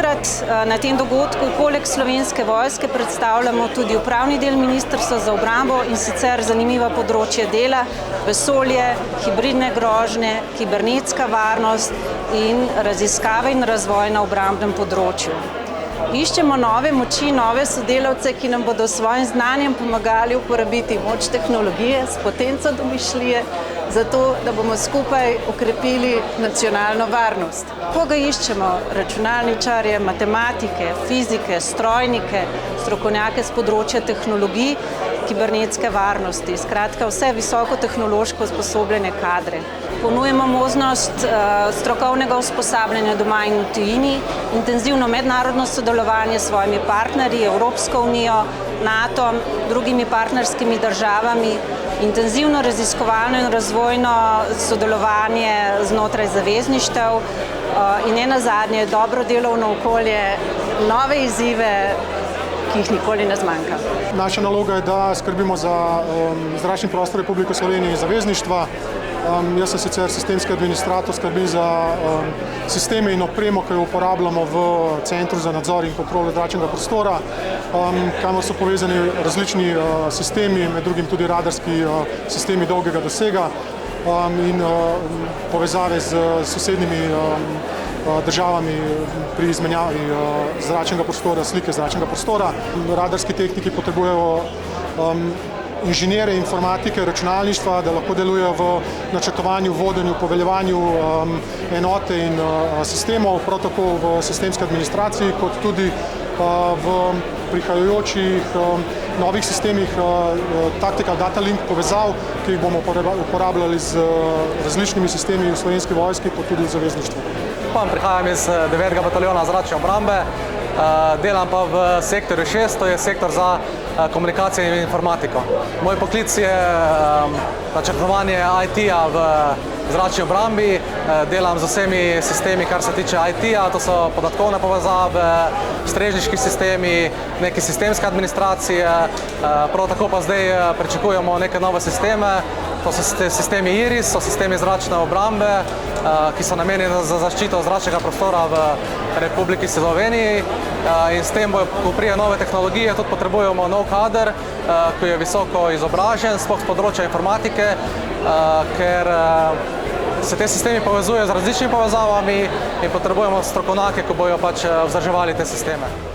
Tokrat na tem dogodku poleg Slovenske vojske predstavljamo tudi upravni del Ministrstva za obrambo in sicer zanimiva področja dela, vesolje, hibridne grožnje, kibernetska varnost in raziskave in razvoj na obrambnem področju. Iščemo nove moči, nove sodelavce, ki nam bodo s svojim znanjem pomagali uporabiti moč tehnologije s potenco domišljije, zato da bomo skupaj okrepili nacionalno varnost. Koga iščemo? Računalničarje, matematike, fizike, strojnike, strokovnjake s področja tehnologij, kibernetske varnosti, skratka vse visokotehnološko usposobljene kadre. Ponujemo možnost strokovnega usposabljanja doma in v tujini, intenzivno mednarodno sodelovanje s svojimi partnerji, Evropsko unijo, NATO, drugimi partnerskimi državami, intenzivno raziskovalno in razvojno sodelovanje znotraj zavezništev in ne nazadnje dobro delovno okolje, nove izzive, ki jih nikoli ne zmanjka. Naša naloga je, da skrbimo za zračni prostor Republike Slovenije in zavezništva. Jaz sem sicer sistemski administrator, skrbim za sisteme in opremo, ki jo uporabljamo v Centru za nadzor in kontrolo zračnega prostora, kamor so povezani različni sistemi, med drugim tudi radarski sistemi dolgega dosega in povezave z sosednjimi državami pri izmenjavi zračnega prostora, slike zračnega prostora. Radarski tehniki potrebujejo inženirje informatike, računalništva, da lahko delujejo v načrtovanju, vodenju, poveljevanju enote in sistemov, prav tako v sistemski administraciji, kot tudi v prihajajočih novih sistemih Tactical Data Link povezav, ki jih bomo uporabljali z različnimi sistemi v Slovenski vojski, kot tudi v zavezništvu. Prihajam iz 9. bataljona zračne obrambe, delam pa v sektorju 6, to je sektor za komunikacijo in informatiko. Moj poklic je načrtovanje IT-ja v zračni obrambi, delam z vsemi sistemi, kar se tiče IT-ja, to so podatkovne povezave, strežniški sistemi, neke sistemske administracije, prav tako pa zdaj pričakujemo neke nove sisteme, to so sistemi IRIS, so sistemi zračne obrambe, ki so namenjeni za zaščito zračnega prostora v Republiki Sloveniji in s tem, ko pride nove tehnologije, tudi potrebujemo nov kader, ki je visoko izobražen, sploh s področja informatike, ker se te sistemi povezujejo z različnimi povezavami in potrebujemo strokovnjake, ki bojo vzdrževali te sisteme.